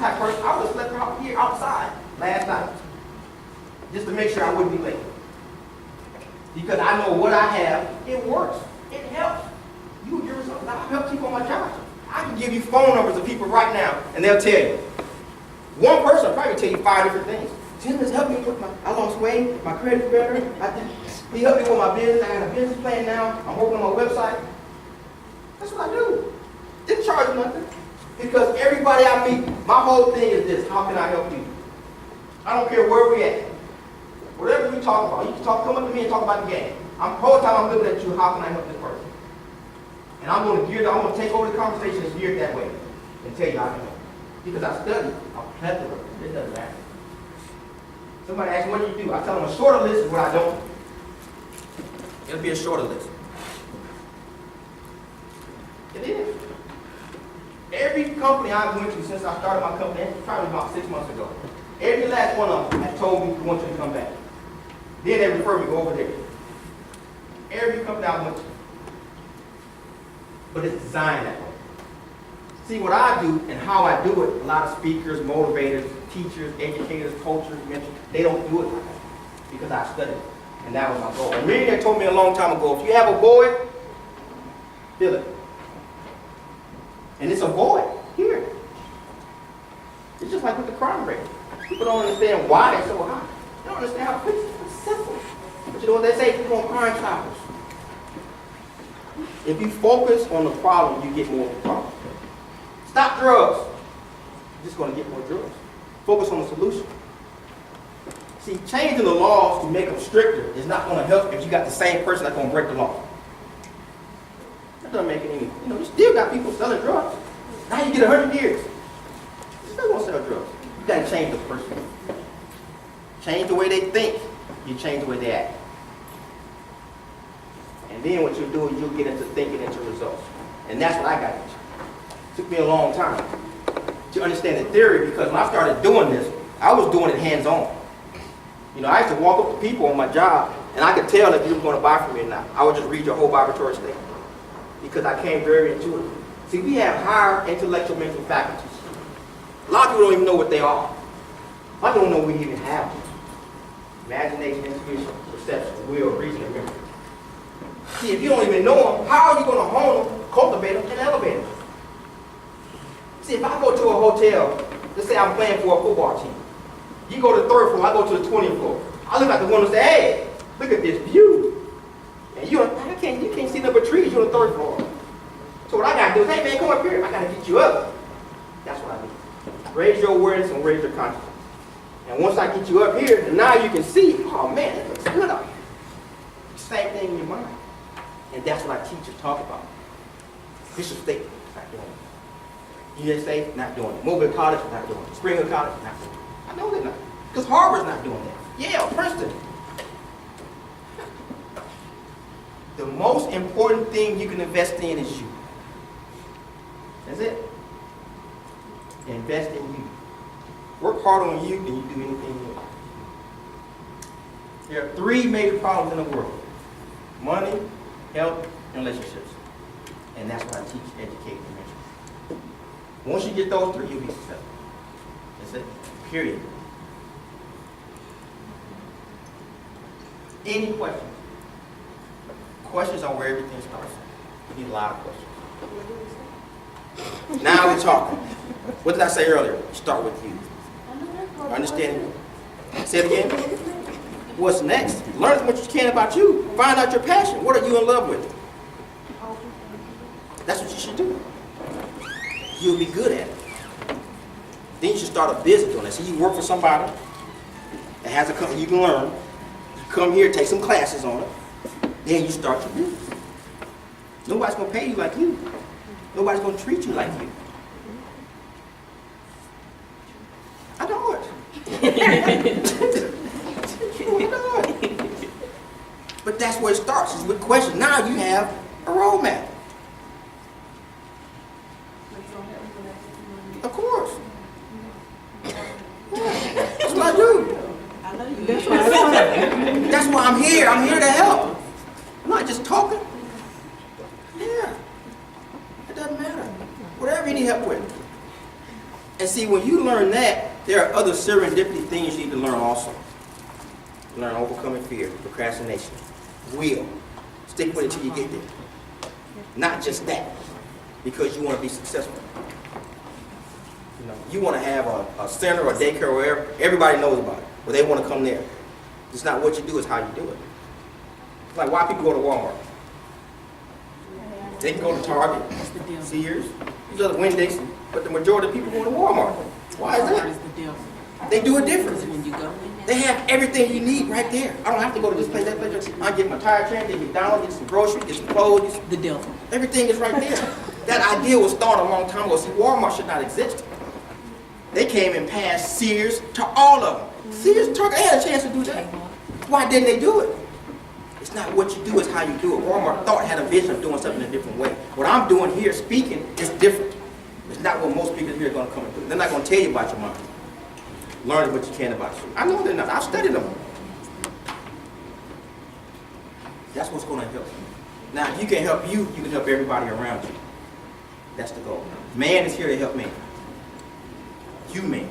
type of person, I would have slept out here outside last night just to make sure I wouldn't be late. Because I know what I have, it works. It helps. You give me something. I help people on my job. I can give you phone numbers of people right now, and they'll tell you. One person will probably tell you 5 different things. Tim has helped me with I lost weight, my credit's better. He helped me with my business. I got a business plan now. I'm working on my website. That's what I do. Didn't charge nothing. Because everybody I meet, my whole thing is this: how can I help you? I don't care where we at. Whatever we talk about, you can come up to me and talk about the game. The whole time I'm looking at you, how can I help this person? And I'm going to take over the conversation and gear it that way and tell you how to help. Because I study a plethora. It doesn't matter. Somebody asks me, what do you do? I tell them a shorter list is what I don't do. It'll be a shorter list. It is. Every company I went to since I started my company, probably about 6 months ago, every last one of them has told me, we want you to come back. Then they refer me, go over there. Every company I went to. But it's designed that way. See, what I do and how I do it, a lot of speakers, motivators, teachers, educators, coaches, mentors, they don't do it like that because I studied it. And that was my goal. A millionaire told me a long time ago, if you have a void, fill it. And it's a void here. It's just like with the crime rate. People don't understand why they're so high. They don't understand how quick it's simple. But you know what they say? People on crime stoppers. If you focus on the problem, you get more of the problem. Stop drugs. You're just going to get more drugs. Focus on the solution. See, changing the laws to make them stricter is not going to help if you got the same person that's going to break the law. That doesn't make it any. You still got people selling drugs. Now you get 100 years. You're still going to sell drugs. You got to change the person. Change the way they think. You change the way they act. And then what you'll do is you'll get into thinking into results. And that's what I got into. It took me a long time to understand the theory because when I started doing this, I was doing it hands-on. I used to walk up to people on my job and I could tell if you were going to buy from me or not. I would just read your whole vibratory statement because I came very intuitive. See, we have higher intellectual mental faculties. A lot of people don't even know what they are. A lot of people don't know we even have them. Imagination, intuition, perception, will, reason, and memory. See, if you don't even know them, how are you going to hone them, cultivate them, and elevate them? See, if I go to a hotel, let's say I'm playing for a football team. You go to the 3rd floor, I go to the 20th floor. I look out the window and say, hey, look at this view. And you can't see nothing but trees, you're on the 3rd floor. So what I got to do is, hey man, come up here. I got to get you up. That's what I do. Raise your awareness and raise your consciousness. And once I get you up here, now you can see, oh man, it looks good up here. Same thing in your mind. And that's what I teach and talk about. Bishop State, not doing it. USA State, not doing it. Mobile College, not doing it. Springer College, not doing it. I know they're not. Because Harvard's not doing that. Yale, Princeton. The most important thing you can invest in is you. That's it. Invest in you. Work hard on you, and you do anything you want. There are 3 major problems in the world. Money, health, and relationships. And that's what I teach, educate, and mentor. Once you get those 3, you'll be successful. That's it. Period. Any questions? Questions are where everything starts. You need a lot of questions. Now we're talking. What did I say earlier? Start with you. Understanding. Say it again. What's next? Learn as much as you can about you. Find out your passion. What are you in love with? That's what you should do. You'll be good at it. Then you should start a business on it. So you work for somebody that has a company you can learn. You come here, take some classes on it. Then you start your business. Nobody's going to pay you like you. Nobody's going to treat you like you. I know it. But that's where it starts, is with questions. Now you have a roadmap. Of course. Yeah, that's what I do. That's why I'm here. I'm here to help. I'm not just talking. Yeah. It doesn't matter. Whatever you need help with. And see, when you learn that, there are other serendipity things you need to learn also. Learn overcoming fear, procrastination, will. Stick with it till you get there. Not just that, because you want to be successful. You know, you want to have a center or daycare or wherever everybody knows about it, but they want to come there. It's not what you do, it's how you do it. It's like why people go to Walmart. They can go to Target, Sears, these other Wendy's, but the majority of people go to Walmart. Why is that? They do it different. They have everything you need right there. I don't have to go to this place, that place. I get my tire change, get McDonald's, get some groceries, get some clothes. The deal. Everything is right there. That idea was started a long time ago. See, Walmart should not exist. They came and passed Sears to all of them. Sears, Target, they had a chance to do that. Why didn't they do it? It's not what you do, it's how you do it. Walmart thought had a vision of doing something in a different way. What I'm doing here, speaking, is different. It's not what most people here are going to come and do. They're not going to tell you about your money. Learn what you can about you. I know they're not. I've studied them. That's what's going to help you. Now, if you can help you, you can help everybody around you. That's the goal. Man is here to help man. You man.